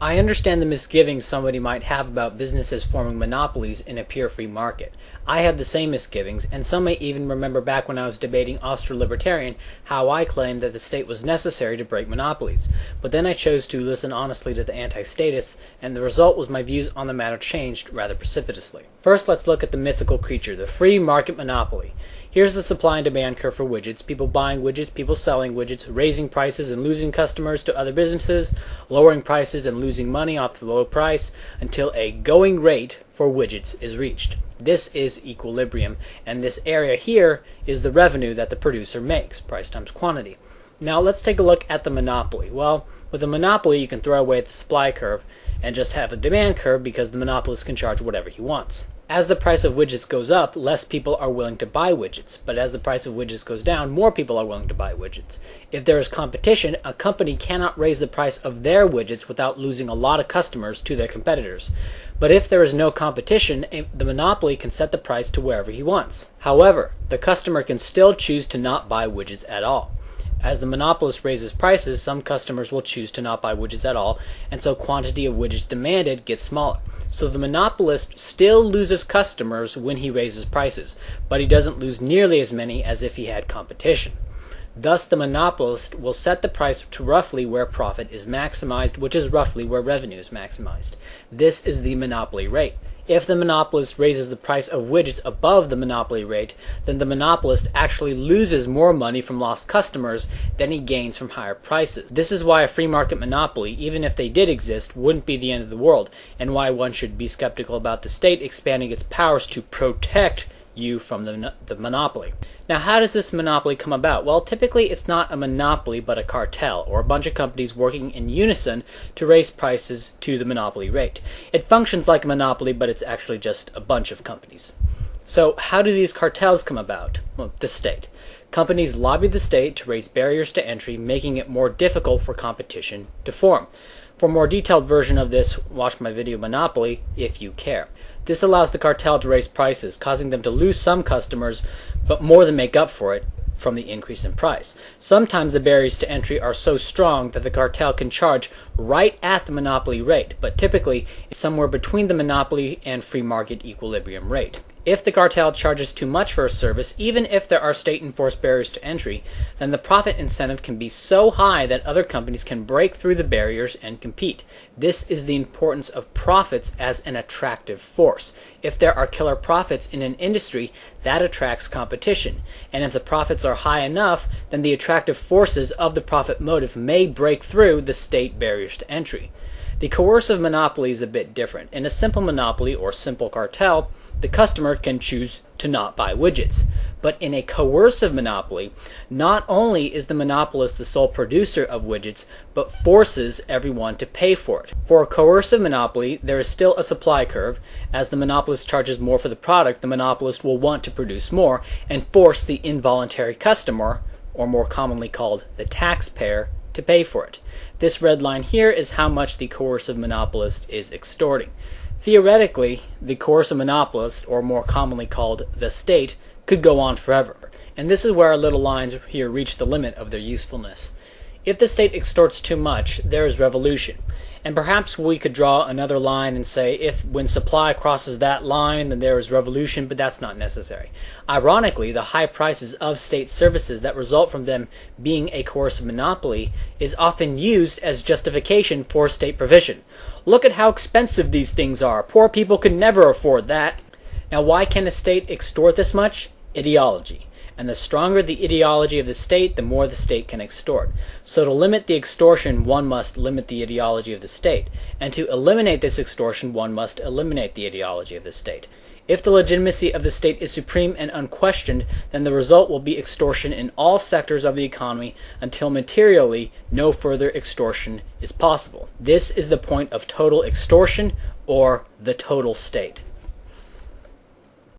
I understand the misgivings somebody might have about businesses forming monopolies in a pure free market. I had the same misgivings, and some may even remember back when I was debating Austro-Libertarian how I claimed that the state was necessary to break monopolies. But then I chose to listen honestly to the anti-statists, and the result was my views on the matter changed rather precipitously. First, let's look at the mythical creature, the free market monopoly. Here's the supply and demand curve for widgets, people buying widgets, people selling widgets, raising prices and losing customers to other businesses, lowering prices and losing money off the low price, until a going rate for widgets is reached. This is equilibrium, and this area here is the revenue that the producer makes, price times quantity. Now let's take a look at the monopoly. Well, with a monopoly you can throw away the supply curve and just have a demand curve because the monopolist can charge whatever he wants. As the price of widgets goes up, less people are willing to buy widgets, but as the price of widgets goes down, more people are willing to buy widgets. If there is competition, a company cannot raise the price of their widgets without losing a lot of customers to their competitors. But if there is no competition, the monopoly can set the price to wherever he wants. However, the customer can still choose to not buy widgets at all. As the monopolist raises prices, some customers will choose to not buy widgets at all, and so quantity of widgets demanded gets smaller. So the monopolist still loses customers when he raises prices, but he doesn't lose nearly as many as if he had competition. Thus, the monopolist will set the price to roughly where profit is maximized, which is roughly where revenue is maximized. This is the monopoly rate. If the monopolist raises the price of widgets above the monopoly rate, then the monopolist actually loses more money from lost customers than he gains from higher prices. This is why a free market monopoly, even if they did exist, wouldn't be the end of the world, and why one should be skeptical about the state expanding its powers to protect you from the monopoly. Now, how does this monopoly come about? Well, typically it's not a monopoly but a cartel, or a bunch of companies working in unison to raise prices to the monopoly rate. It functions like a monopoly, but it's actually just a bunch of companies. So how do these cartels come about? Well, the state. Companies lobby the state to raise barriers to entry, making it more difficult for competition to form. For a more detailed version of this, watch my video Monopoly if you care. This allows the cartel to raise prices, causing them to lose some customers, but more than make up for it from the increase in price. Sometimes the barriers to entry are so strong that the cartel can charge right at the monopoly rate, but typically it's somewhere between the monopoly and free market equilibrium rate. If the cartel charges too much for a service, even if there are state-enforced barriers to entry, then the profit incentive can be so high that other companies can break through the barriers and compete. This is the importance of profits as an attractive force. If there are killer profits in an industry, that attracts competition. And if the profits are high enough, then the attractive forces of the profit motive may break through the state barriers to entry. The coercive monopoly is a bit different. In a simple monopoly or simple cartel, the customer can choose to not buy widgets. But in a coercive monopoly, not only is the monopolist the sole producer of widgets, but forces everyone to pay for it. For a coercive monopoly, there is still a supply curve. As the monopolist charges more for the product, the monopolist will want to produce more and force the involuntary customer, or more commonly called the taxpayer, to pay for it. This red line here is how much the coercive monopolist is extorting. Theoretically, the coercive monopolist, or more commonly called the state, could go on forever. And this is where our little lines here reach the limit of their usefulness. If the state extorts too much, there is revolution. And perhaps we could draw another line and say if when supply crosses that line, then there is revolution, but that's not necessary. Ironically, the high prices of state services that result from them being a coercive monopoly is often used as justification for state provision. Look at how expensive these things are. Poor people could never afford that. Now, why can a state extort this much? Ideology. And the stronger the ideology of the state, the more the state can extort. So to limit the extortion, one must limit the ideology of the state. And to eliminate this extortion, one must eliminate the ideology of the state. If the legitimacy of the state is supreme and unquestioned, then the result will be extortion in all sectors of the economy until materially no further extortion is possible. This is the point of total extortion, or the total state.